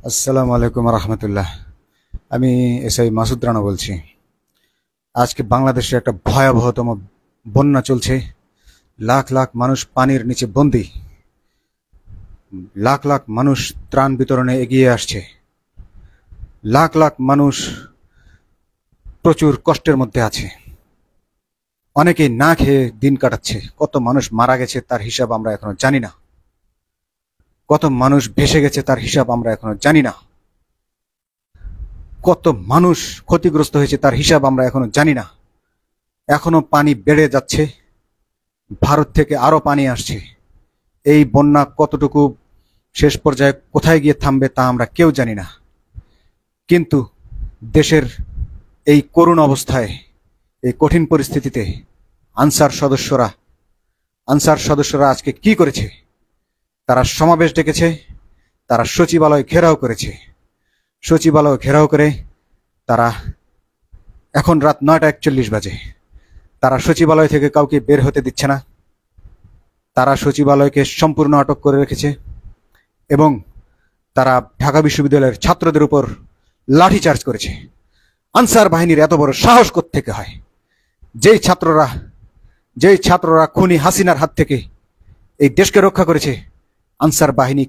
আসসালামু আলাইকুম রহমতুল্লাহ। আমি এসআই মাসুদ রানা বলছি। আজকে বাংলাদেশে একটা ভয়াবহতম বন্যা চলছে। লাখ লাখ মানুষ পানির নিচে বন্দী। লাখ লাখ মানুষ ত্রাণ বিতরণে এগিয়ে আসছে। লাখ লাখ মানুষ প্রচুর কষ্টের মধ্যে আছে। অনেকেই না খেয়ে দিন কাটাচ্ছে। কত মানুষ মারা গেছে তার হিসাব আমরা এখনো জানি না। কত মানুষ ভেসে গেছে তার হিসাব আমরা এখনো জানি না। কত মানুষ ক্ষতিগ্রস্ত হয়েছে তার হিসাব আমরা এখনো জানি না। এখনো পানি বেড়ে যাচ্ছে। ভারত থেকে আরো পানি আসছে। এই বন্যা কতটুকু শেষ পর্যায়ে কোথায় গিয়ে থামবে তা আমরা কেউ জানি না। কিন্তু দেশের এই করুণ অবস্থায়, এই কঠিন পরিস্থিতিতে আনসার সদস্যরা আজকে কি করেছে? তারা সমাবেশ ডেকেছে, তারা সচিবালয় ঘেরাও করেছে। সচিবালয় ঘেরাও করে তারা, এখন রাত 9টা 41 বাজে, তারা সচিবালয় থেকে কাউকে বের হতে দিচ্ছে না। তারা সচিবালয়কে সম্পূর্ণ আটক করে রেখেছে এবং তারা ঢাকা বিশ্ববিদ্যালয়ের ছাত্রদের উপর লাঠিচার্জ করেছে। আনসার বাহিনীর এত বড় সাহস কোত্থেকে হয়? যেই ছাত্ররা খুনি হাসিনার হাত থেকে এই দেশকে রক্ষা করেছে, আনসার বাহিনী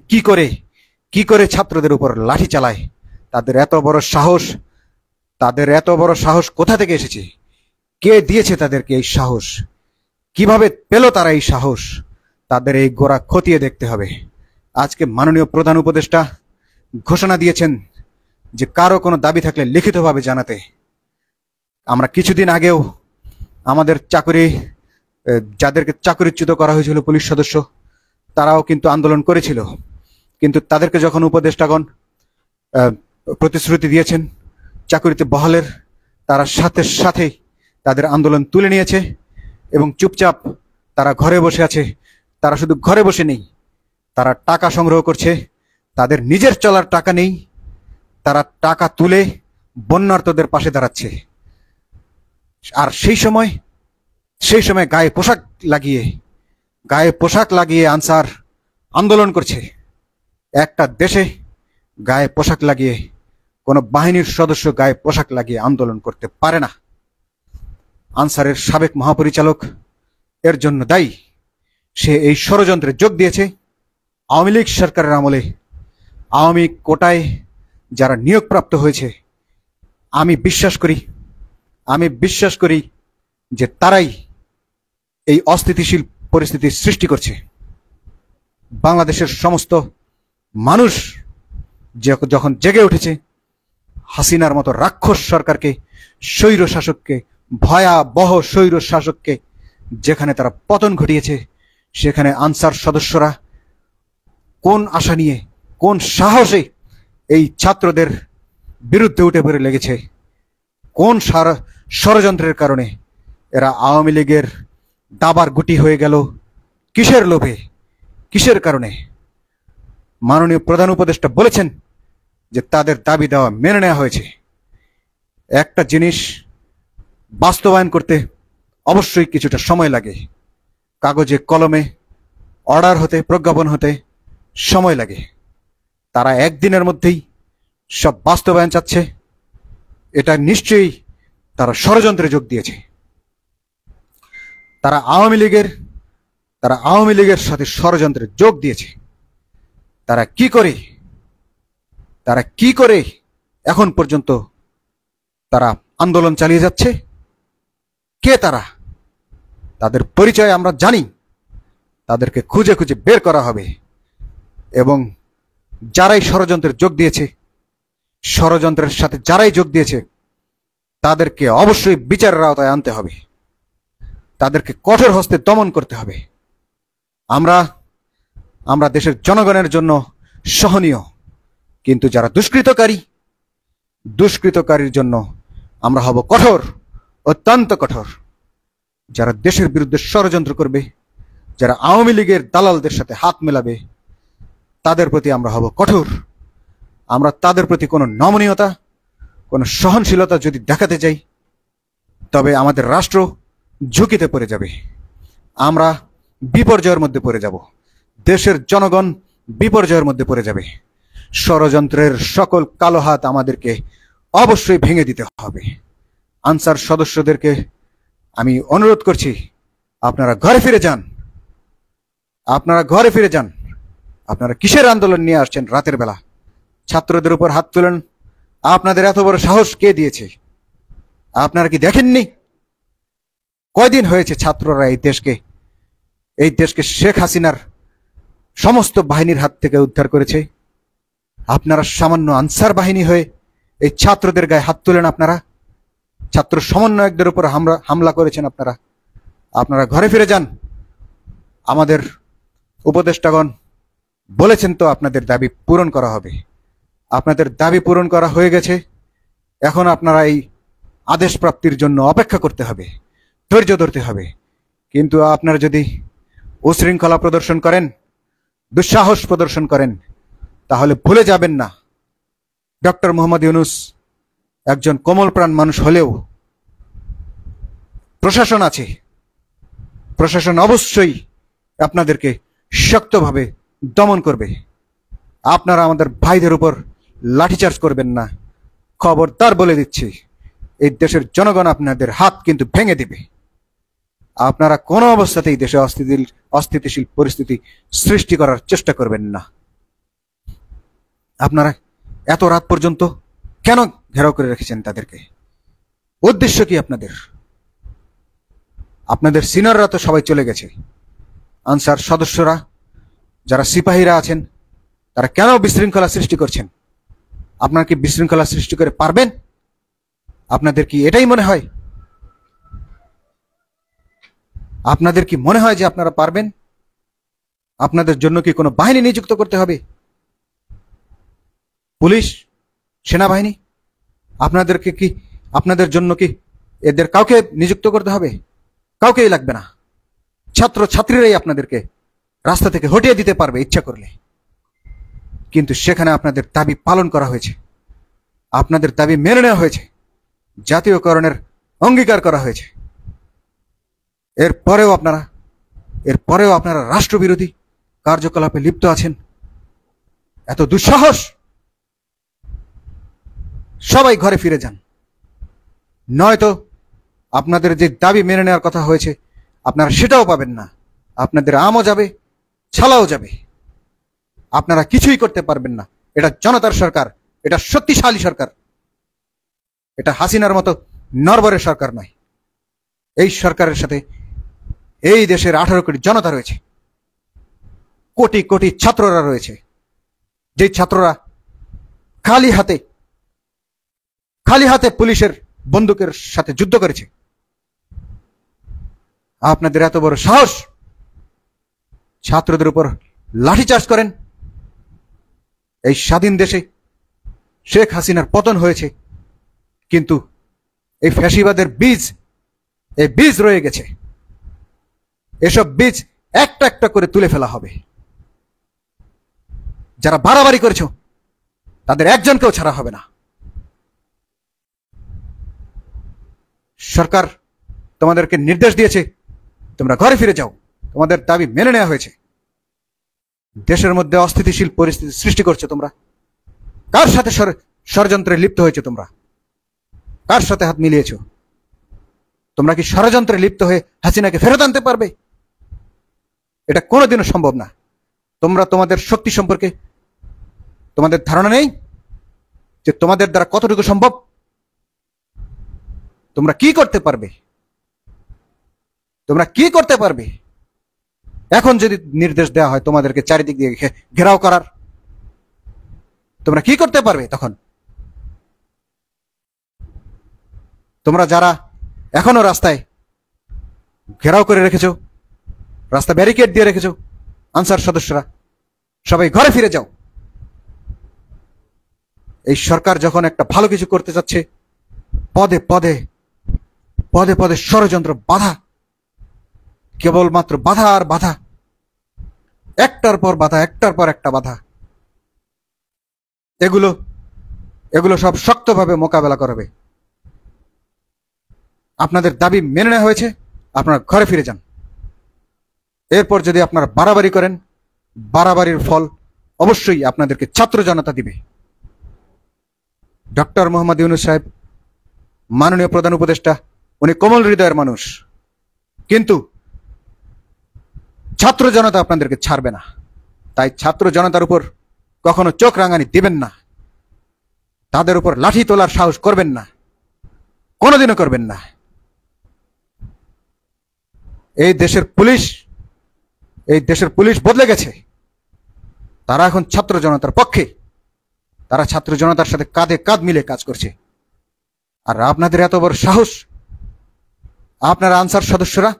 কি করে ছাত্রদের উপর লাঠি চালায়? তাদের এত বড় সাহস কোথা থেকে এসেছে? কে দিয়েছে তাদেরকে এই সাহস? কিভাবে পেল তারা এই সাহস? তাদের এই গোড়া খতিয়ে দেখতে হবে। আজকে মাননীয় প্রধান উপদেষ্টা ঘোষণা দিয়েছেন যে কারো কোনো দাবি থাকলে লিখিতভাবে জানাতে। আমরা কিছুদিন আগেও আমাদের যাদেরকে চাকরিচ্যুত করা হয়েছিল পুলিশ সদস্য, তারাও কিন্তু আন্দোলন করেছিল। কিন্তু তাদেরকে যখন উপদেষ্টাগণ প্রতিশ্রুতি দিয়েছেন চাকরিতে বহালের, তারা সাথে সাথে তাদের আন্দোলন তুলে নিয়েছে এবং চুপচাপ তারা ঘরে বসে আছে। তারা শুধু ঘরে বসে নেই, তারা টাকা সংগ্রহ করছে। তাদের নিজের চলার টাকা নেই, তারা টাকা তুলে বন্যার্তদের পাশে দাঁড়াচ্ছে। আর সেই সময় গায়ে পোশাক লাগিয়ে আনসার আন্দোলন করছে। একটা দেশে গায়ে পোশাক লাগিয়ে কোন বাহিনীর সদস্য গায়ে পোশাক লাগিয়ে আন্দোলন করতে পারে না। আনসারের সাবেক মহাপরিচালক এর জন্য দায়ী। সে এই ষড়যন্ত্রে যোগ দিয়েছে। আওয়ামী লীগ সরকারের আমলে আওয়ামী কোটায় যারা নিয়োগপ্রাপ্ত হয়েছে, আমি বিশ্বাস করি যে তারাই এই অস্থিতিশীল পরিস্থিতির সৃষ্টি করছে। বাংলাদেশের সমস্ত মানুষ যখন জেগে উঠেছে, হাসিনার মতো রাক্ষস সরকারকে, ভয়াবহ স্বৈর শাসককে যেখানে তারা পতন ঘটিয়েছে, সেখানে আনসার সদস্যরা কোন আশা নিয়ে, কোন সাহসে এই ছাত্রদের বিরুদ্ধে উঠে পড়ে লেগেছে? কোন ষড়যন্ত্রের কারণে এরা আওয়ামী লীগের দাবার গুটি হয়ে গেল? কিসের লোভে, কিসের কারণে? মাননীয় প্রধান উপদেষ্টা বলেছেন যে তাদের দাবি দেওয়া মেনে নেওয়া হয়েছে। একটা জিনিস বাস্তবায়ন করতে অবশ্যই কিছুটা সময় লাগে। কাগজে কলমে অর্ডার হতে, প্রজ্ঞাপন হতে সময় লাগে। তারা একদিনের মধ্যেই সব বাস্তবায়ন চাচ্ছে। এটা নিশ্চয়ই তারা ষড়যন্ত্রে যোগ দিয়েছে। তারা আওয়ামী লীগের সাথে ষড়যন্ত্রে যোগ দিয়েছে। তারা কি করে এখন পর্যন্ত তারা আন্দোলন চালিয়ে যাচ্ছে? কে তারা? তাদের পরিচয় আমরা জানি। তাদেরকে খুঁজে খুঁজে বের করা হবে এবং যারাই ষড়যন্ত্রের সাথে যারাই যোগ দিয়েছে তাদেরকে অবশ্যই বিচারের আওতায় আনতে হবে। তাদেরকে কঠোর হস্তে দমন করতে হবে। আমরা দেশের জনগণের জন্য সহনীয়, কিন্তু যারা দুষ্কৃতকারীর জন্য আমরা হব কঠোর, অত্যন্ত কঠোর। যারা দেশের বিরুদ্ধে ষড়যন্ত্র করবে, যারা আওয়ামী লীগের দালালদের সাথে হাত মেলাবে, তাদের প্রতি আমরা হব কঠোর। আমরা তাদের প্রতি কোনো নমনীয়তা, কোনো সহনশীলতা যদি দেখাতে চাই, তবে আমাদের রাষ্ট্র ঝুঁকিতে পড়ে যাবে। আমরা বিপর্যয়ের মধ্যে পড়ে যাব। দেশের জনগণ বিপর্যয়ের মধ্যে পড়ে যাবে। ষড়যন্ত্রের সকল কালো হাত আমাদেরকে অবশ্যই ভেঙে দিতে হবে। আনসার সদস্যদেরকে আমি অনুরোধ করছি, আপনারা ঘরে ফিরে যান। আপনারা ঘরে ফিরে যান। আপনারা কিসের আন্দোলন নিয়ে আসছেন রাতের বেলা? ছাত্রদের উপর হাত তুলেন। আপনাদের এত বড় সাহস কে দিয়েছে? আপনারা কি দেখেননি কয়দিন হয়েছে ছাত্ররা এই দেশকে শেখ হাসিনার সমস্ত বাহিনীর হাত থেকে উদ্ধার করেছে? আপনারা সামান্য আনসার বাহিনী হয়ে এই ছাত্রদের গায়ে হাত তুলেন। আপনারা ছাত্র সমন্বয়কদের উপর হামলা করেছেন। আপনারা ঘরে ফিরে যান। আমাদের উপদেষ্টাগণ বলেছেন তো আপনাদের দাবি পূরণ করা হবে। আপনাদের দাবি পূরণ করা হয়ে গেছে। এখন আপনারা এই আদেশ প্রাপ্তির জন্য অপেক্ষা করতে হবে, ধৈর্য ধরতে হবে। কিন্তু আপনারা যদি উশৃঙ্খলা প্রদর্শন করেন, দুঃসাহস প্রদর্শন করেন, তাহলে ভুলে যাবেন না ডক্টর মোহাম্মদ ইউনূস একজন কোমলপ্রাণ মানুষ হলেও প্রশাসন আছে। প্রশাসন অবশ্যই আপনাদেরকে শক্তভাবে দমন করবে। আপনারা আমাদের ভাইদের উপর লাঠিচার্জ করবেন না, খবরদার বলে দিচ্ছি। এই দেশের জনগণ আপনাদের হাত কিন্তু ভেঙে দিবে। আপনারা কোনো অবস্থাতেই দেশে অস্থিতিশীল পরিস্থিতি সৃষ্টি করার চেষ্টা করবেন না। আপনারা এত রাত পর্যন্ত কেন ঘেরাও করে রেখেছেন তাদেরকে? উদ্দেশ্য কি আপনাদের? আপনাদের সিনিয়ররা তো সবাই চলে গেছে। আনসার সদস্যরা, যারা সিপাহীরা আছেন, তারা কেন বিশৃঙ্খলা সৃষ্টি করছেন? আপনারা কি বিশৃঙ্খলা সৃষ্টি করে পারবেন? আপনাদের কি এটাই মনে হয়? আপনাদের কি মনে হয় যে আপনারা পারবেন? আপনাদের জন্য কি কোনো বাহিনী নিযুক্ত করতে হবে? পুলিশ, সেনাবাহিনী? আপনাদের জন্য কি এদের কাউকে নিযুক্ত করতে হবে? কাউকেই লাগবে না। ছাত্র ছাত্রীরাই আপনাদেরকে রাস্তা থেকে হটিয়ে দিতে পারবে ইচ্ছা করলে। কিন্তু সেখানে আপনাদের দাবি পালন করা হয়েছে, আপনাদের দাবি মেনে নেওয়া হয়েছে, জাতীয়করণের অঙ্গীকার করা হয়েছে। এরপরেও আপনারা রাষ্ট্রবিরোধী কার্যকলাপে লিপ্ত আছেন। এত দুঃসাহস! সবাই ঘরে ফিরে যান, নয়তো আপনাদের যে দাবি মেনে নেওয়ার কথা হয়েছে আপনারা সেটাও পাবেন না। আপনাদের আমও যাবে, ছালাও যাবে। আপনারা কিছুই করতে পারবেন না। এটা জনতার সরকার, এটা শক্তিশালী সরকার। এটা হাসিনার মতো নরবরের সরকার নয়। এই সরকারের সাথে এই দেশের 18 কোটি জনতা রয়েছে, কোটি কোটি ছাত্ররা রয়েছে। যে ছাত্ররা খালি হাতে পুলিশের বন্দুকের সাথে যুদ্ধ করেছে। আপনাদের এত বড় সাহস, ছাত্রদের উপর লাঠিচার্জ করেন। এই স্বাধীন দেশে শেখ হাসিনার পতন হয়েছে, কিন্তু এই ফ্যাসিবাদের বীজ রয়ে গেছে। এসব বীজ একটা একটা করে তুলে ফেলা হবে। যারা বাড়াবাড়ি করেছো তাদের একজনকেও ছাড়া হবে না। সরকার তোমাদেরকে নির্দেশ দিয়েছে, তোমরা ঘরে ফিরে যাও। তোমাদের দাবি মেনে নেওয়া হয়েছে। দেশের মধ্যে অস্থিতিশীল পরিস্থিতি সৃষ্টি করছো তোমরা। কার সাথে ষড়যন্ত্রে লিপ্ত হয়েছে? তোমরা কার সাথে হাত মিলিয়েছ? তোমরা কি ষড়যন্ত্রে লিপ্ত হয়ে হাসিনাকে ফেরত আনতে পারবে? এটা কোনোদিনও সম্ভব না। তোমাদের শক্তি সম্পর্কে তোমাদের ধারণা নেই যে তোমাদের দ্বারা কতটুকু সম্ভব? তোমরা কি করতে পারবে? এখন যদি নির্দেশ দেওয়া হয় তোমাদেরকে চারিদিক দিয়ে ঘেরাও করার, তোমরা কি করতে পারবে তখন? তোমরা যারা এখনো রাস্তায় ঘেরাও করে রেখেছো, রাস্তা ব্যারিকেড দিয়ে রেখেছো, আনসার সদস্যরা সবাই ঘরে ফিরে যাও। এই সরকার যখন একটা ভালো কিছু করতে যাচ্ছে, পদে পদে ষড়যন্ত্র, বাধা, কেবলমাত্র বাধা আর বাধা, একটার পর বাধা, একটার পর একটা বাধা। এগুলো সব শক্তভাবে মোকাবেলা করবে। আপনাদের দাবি মেনে নেওয়া হয়েছে, আপনারা ঘরে ফিরে যান। এরপর যদি আপনারা বাড়াবাড়ি করেন, বাড়াবাড়ির ফল অবশ্যই আপনাদেরকে ছাত্র জনতা দিবে। ডক্টর মোহাম্মদ ইউনূস সাহেব, মাননীয় প্রধান উপদেষ্টা, উনি কোমল হৃদয়ের মানুষ, কিন্তু ছাত্র জনতা আপনাদেরকে ছাড়বে না। তাই ছাত্র জনতার উপর কখনো চোখ রাঙানি দিবেন না, তাদের উপর লাঠি তোলার সাহস করবেন না, কোনোদিনও করবেন না। এই দেশের পুলিশ বদলে গেছে। তারা এখন ছাত্র জনতার পক্ষে, তারা ছাত্র জনতার সাথে কাঁধে কাঁধ মিলে কাজ করছে। আর আপনাদের এত বড় সাহস, আপনারা আনসার সদস্যরা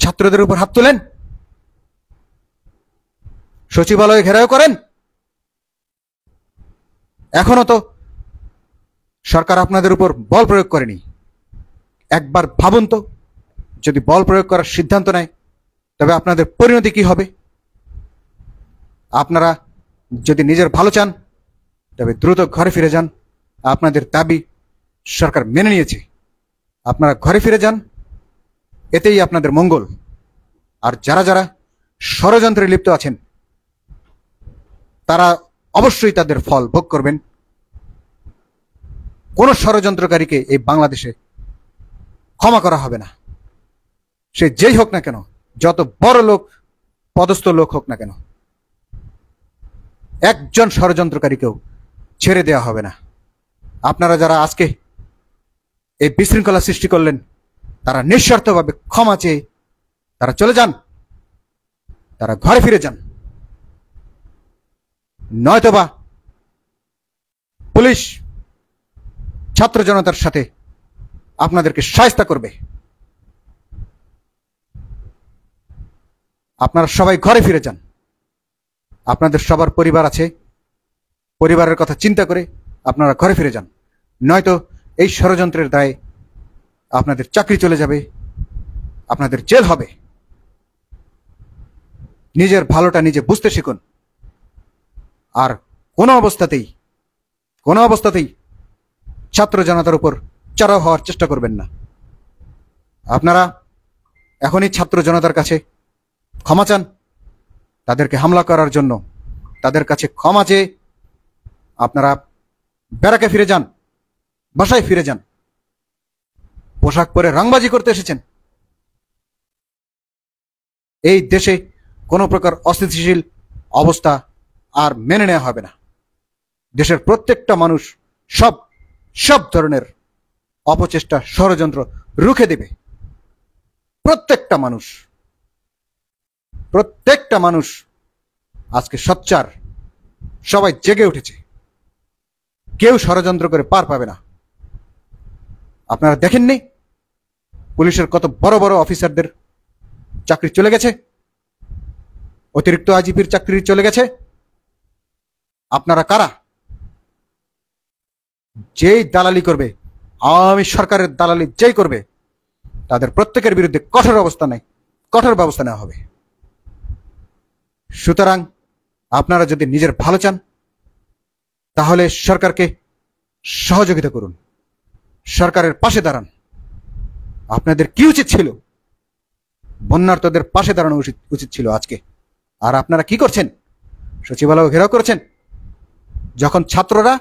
ছাত্রদের উপর হাত তোলেন, সচিবালয়ে ঘেরাও করেন। এখনো তো সরকার আপনাদের উপর বল প্রয়োগ করেনি। একবার ভাবুন তো, যদি বল প্রয়োগ করার সিদ্ধান্ত নেয় তবে আপনাদের পরিণতি কি হবে? আপনারা যদি নিজের ভালো চান তবে দ্রুত ঘরে ফিরে যান। আপনাদের দাবি সরকার মেনে নিয়েছে, আপনারা ঘরে ফিরে যান, এতেই আপনাদের মঙ্গল। আর যারা যারা ষড়যন্ত্রে লিপ্ত আছেন তারা অবশ্যই তাদের ফল ভোগ করবেন। কোন ষড়যন্ত্রকারীকে এই বাংলাদেশে ক্ষমা করা হবে না, সে যেই হোক না কেন, যত বড় লোক পদস্থ লোক হোক না কেন, একজন ষড়যন্ত্রকারীকেও ছেড়ে দেওয়া হবে না। আপনারা যারা আজকে এই বিশৃঙ্খলা সৃষ্টি করলেন, তারা নিঃস্বার্থভাবে ক্ষমা চেয়ে তারা চলে যান, তারা ঘরে ফিরে যান। নয়তোবা পুলিশ ছাত্র জনতার সাথে আপনাদেরকে শায়েস্তা করবে। আপনারা সবাই ঘরে ফিরে যান। আপনাদের সবার পরিবার আছে, পরিবারের কথা চিন্তা করে আপনারা ঘরে ফিরে যান। নয়তো এই ষড়যন্ত্রের দায়ে আপনাদের চাকরি চলে যাবে, আপনাদের জেল হবে। নিজের ভালোটা নিজে বুঝতে শিখুন। আর কোনো অবস্থাতেই ছাত্র জনতার উপর চড়াও হওয়ার চেষ্টা করবেন না। আপনারা এখনই ছাত্র জনতার কাছে ক্ষমা চান। তাদেরকে হামলা করার জন্য তাদের কাছে ক্ষমা চেয়ে আপনারা ব্যারাকে ফিরে যান, বাসায় ফিরে যান। পোশাক পরে রংবাজি করতে এসেছেন। এই দেশে কোনো প্রকার অস্থিতিশীল অবস্থা আর মেনে নেওয়া হবে না। দেশের প্রত্যেকটা মানুষ সব ধরনের অপচেষ্টা, ষড়যন্ত্র রুখে দেবে। প্রত্যেকটা মানুষ আজকে সোচ্চার, সবাই জেগে উঠেছে। কেউ ষড়যন্ত্র করে পার পাবে না। আপনারা দেখেননি পুলিশের কত বড় বড় অফিসারদের চাকরি চলে গেছে, অতিরিক্ত আইজিপির চাকরি চলে গেছে। আপনারা কারা? যেই দালালি করবে, আওয়ামী সরকারের দালালি যেই করবে, তাদের প্রত্যেকের বিরুদ্ধে কঠোর ব্যবস্থা নেওয়া হবে। সুতরাং আপনারা যদি নিজের ভালো চান তাহলে সরকারকে সহযোগিতা করুন, সরকারের পাশে দাঁড়ান। আপনাদের কি উচিত ছিল? বন্যার্তদের পাশে দাঁড়ানো উচিত ছিল আজকে। আর আপনারা কি করছেন? সচিবালয় ঘেরাও করেছেন। যখন ছাত্ররা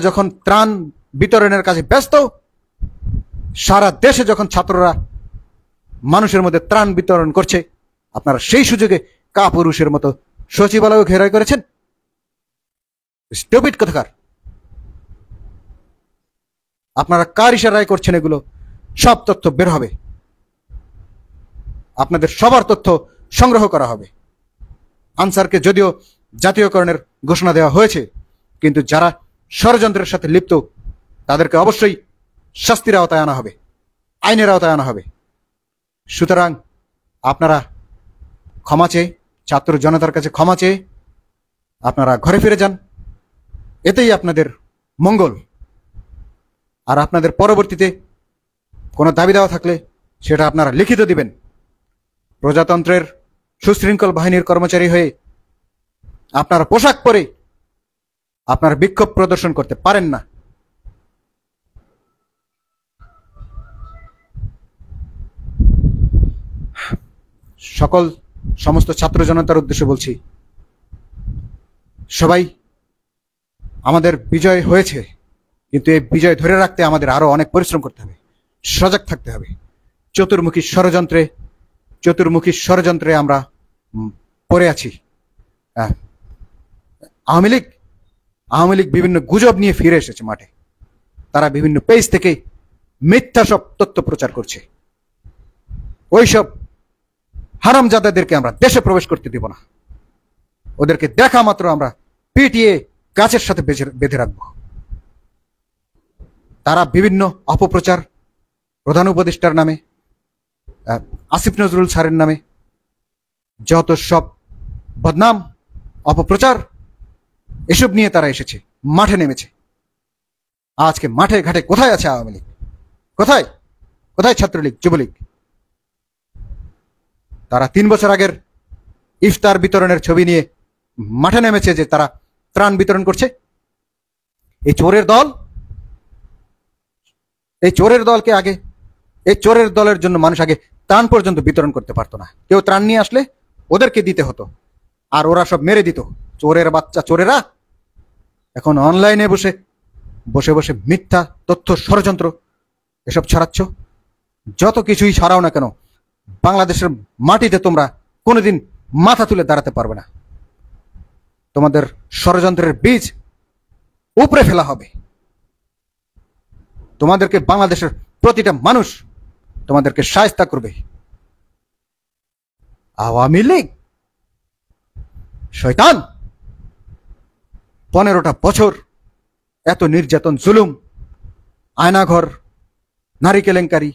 যখন ত্রাণ বিতরণের কাজে ব্যস্ত, সারা দেশে যখন ছাত্ররা মানুষের মধ্যে ত্রাণ বিতরণ করছে, আপনারা সেই সুযোগে কাপুরুষের মতো সচিবালয় ঘেরাও করেছেন। স্টুপিড কোথাকার! আপনারা কার ইশারায় করছেন এগুলো? সব তথ্য বের হবে, আপনাদের সবার তথ্য সংগ্রহ করা হবে। আনসারকে যদিও জাতীয়করণের ঘোষণা দেওয়া হয়েছে, কিন্তু যারা ষড়যন্ত্রের সাথে লিপ্ত তাদেরকে অবশ্যই শাস্তির আওতায় আনা হবে, আইনের আওতায় আনা হবে। সুতরাং আপনারা ক্ষমা চেয়ে, ছাত্র জনতার কাছে ক্ষমা চেয়ে আপনারা ঘরে ফিরে যান, এতেই আপনাদের মঙ্গল। আর আপনাদের পরবর্তীতে কোনো দাবি দেওয়া থাকলে সেটা আপনারা লিখিত দিবেন। প্রজাতন্ত্রের সুশৃঙ্খল বাহিনীর কর্মচারী হয়ে আপনারা পোশাক পরে আপনারা বিক্ষোভ প্রদর্শন করতে পারেন না। সকল সমস্ত ছাত্র জনতার উদ্দেশ্যে বলছি, সবাই, আমাদের বিজয় হয়েছে, কিন্তু এই বিজয় ধরে রাখতে আমাদের আরো অনেক পরিশ্রম করতে হবে, সজাগ থাকতে হবে। চতুর্মুখী ষড়যন্ত্রে আমরা পড়ে আছি। আওয়ামী লীগ বিভিন্ন গুজব নিয়ে ফিরে এসেছে মাঠে। তারা বিভিন্ন পেজ থেকে মিথ্যা সব তথ্য প্রচার করছে। ওইসব হারামজাদাদেরকে আমরা দেশে প্রবেশ করতে দিব না। ওদেরকে দেখা মাত্র আমরা পিটিয়ে গাছের সাথে বেঁধে রাখবো। তারা বিভিন্ন অপপ্রচার, প্রধান উপদেষ্টার নামে, আসিফ নজরুল স্যারের নামে যত সব বদনাম, অপপ্রচার, এসব নিয়ে তারা এসেছে, মাঠে নেমেছে। আজকে মাঠে ঘাটে কোথায় আছে আওয়ামী লীগ? কোথায় কোথায় ছাত্রলীগ, যুবলীগ? তারা 3 বছর আগের ইফতার বিতরণের ছবি নিয়ে মাঠে নেমেছে যে তারা ত্রাণ বিতরণ করছে। এই চোরের দলের জন্য মানুষ আগে ত্রাণ পর্যন্ত বিতরণ করতে পারতো না। কেউ ত্রাণ নিয়ে আসলে ওদেরকে দিতে হতো, আর ওরা সব মেরে দিত। চোরের বাচ্চা চোরেরা এখন অনলাইনে বসে বসে মিথ্যা তথ্য, ষড়যন্ত্র এসব ছড়াচ্ছ। যত কিছুই ছড়াও না কেন, বাংলাদেশের মাটিতে তোমরা কোনোদিন মাথা তুলে দাঁড়াতে পারবে না। তোমাদের ষড়যন্ত্রের বীজ উপড়ে ফেলা হবে। তোমাদেরকে বাংলাদেশের প্রতিটা মানুষ তোমাদেরকে শায়েস্তা করবে। আওয়ামী লীগ শয়তান, 15টা বছর এত নির্যাতন, জুলুম, আয়নাঘর, নারী কেলেঙ্কারি।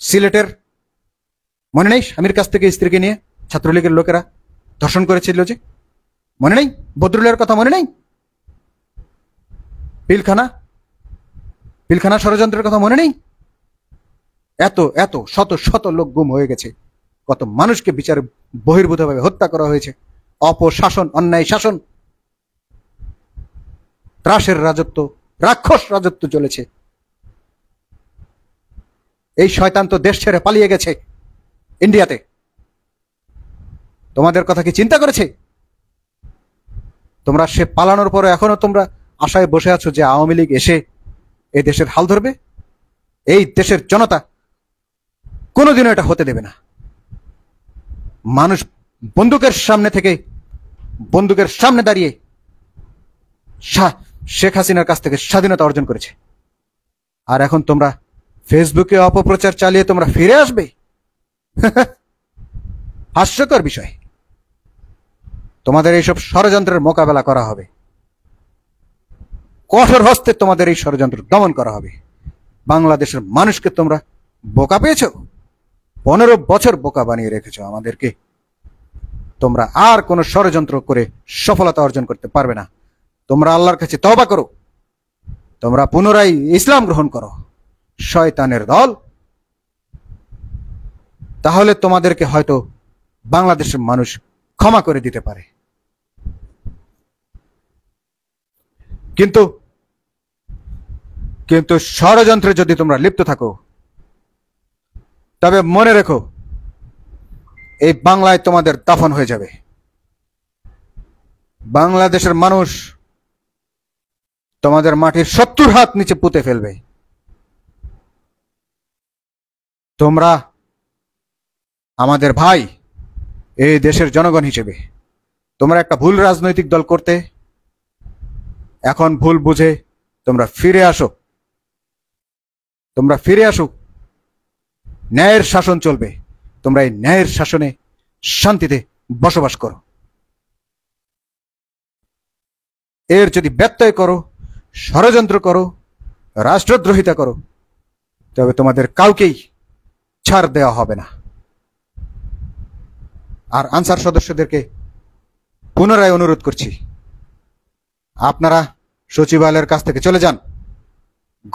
সিলেটের মনে নেই স্বামীর কাছ থেকে স্ত্রীকে নিয়ে ছাত্রলীগের লোকেরা ধর্ষণ করেছিল যে, মনে নেই? বদরুলের কথা মনে নেই? পিলখানা ষড়যন্ত্রের কথা মনে নেই? এত শত শত লোক গুম হয়ে গেছে, কত মানুষকে বিচার বহির্ভূতভাবে হত্যা করা হয়েছে। অপশাসন, অন্যায় শাসন, ত্রাসের রাজত্ব, রাক্ষস রাজত্ব চলেছে। এই শয়তান তো দেশ ছেড়ে পালিয়ে গেছে ইন্ডিয়াতে। তোমাদের কথা কি চিন্তা করেছে? তোমরা সে পালানোর পরে এখনো তোমরা আশায় বসে আছো যে আওয়ামী লীগ এসে এই দেশের হাল ধরবে? এই দেশের জনতা কোনোদিনও এটা হতে দেবে না। মানুষ বন্দুকের সামনে দাঁড়িয়ে শেখ হাসিনার কাছ থেকে স্বাধীনতা অর্জন করেছে, আর এখন তোমরা ফেসবুকে অপপ্রচার চালিয়ে তোমরা ফিরে আসবে? হাস্যকর বিষয়। তোমাদের এইসব ষড়যন্ত্রের মোকাবেলা করা হবে, কঠোর হস্তে তোমাদের এই ষড়যন্ত্র দমন করা হবে। বাংলাদেশের মানুষকে তোমরা বোকা পেয়েছো, 15 বছর বোকা বানিয়ে রেখেছো আমাদেরকে। তোমরা আর কোন ষড়যন্ত্র করে সফলতা অর্জন করতে পারবে না। তোমরা আল্লাহর কাছে তওবা করো, তোমরা পুনরায় ইসলাম গ্রহণ করো। শয়তানের দল, তাহলে তোমাদেরকে হয়তো বাংলাদেশের মানুষ ক্ষমা করে দিতে পারে। কিন্তু ষড়যন্ত্রে যদি তোমরা লিপ্ত থাকো, তবে মনে রেখো এই বাংলায় তোমাদের দাফন হয়ে যাবে। বাংলাদেশের মানুষ তোমাদের মাটির 70 হাত নিচে পুঁতে ফেলবে। তোমরা আমাদের ভাই, এই দেশের জনগণ হিসেবে তোমরা একটা ভুল রাজনৈতিক দল করতে, এখন ভুল বুঝে তোমরা ফিরে আসো। ন্যায়ের শাসন চলবে। তোমরা এই ন্যায়ের শাসনে শান্তিতে বসবাস করো। এর যদি ব্যত্যয় করো, ষড়যন্ত্র করো, রাষ্ট্রদ্রোহিতা করো, তবে তোমাদের কাউকেই ছাড় দেওয়া হবে না। আর আনসার সদস্যদেরকে পুনরায় অনুরোধ করছি, আপনারা সচিবালয়ের কাছ থেকে চলে যান,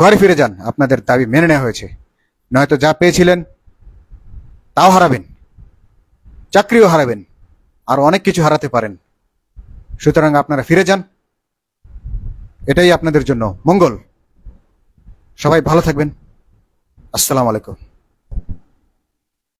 ঘরে ফিরে যান। আপনাদের দাবি মেনে নেওয়া হয়েছে, নয়তো যা পেয়েছিলেন তাও হারাবেন, চাকরিও হারাবেন, আর অনেক কিছু হারাতে পারেন। সুতরাং আপনারা ফিরে যান, এটাই আপনাদের জন্য মঙ্গল। সবাই ভালো থাকবেন। আসসালামু আলাইকুম।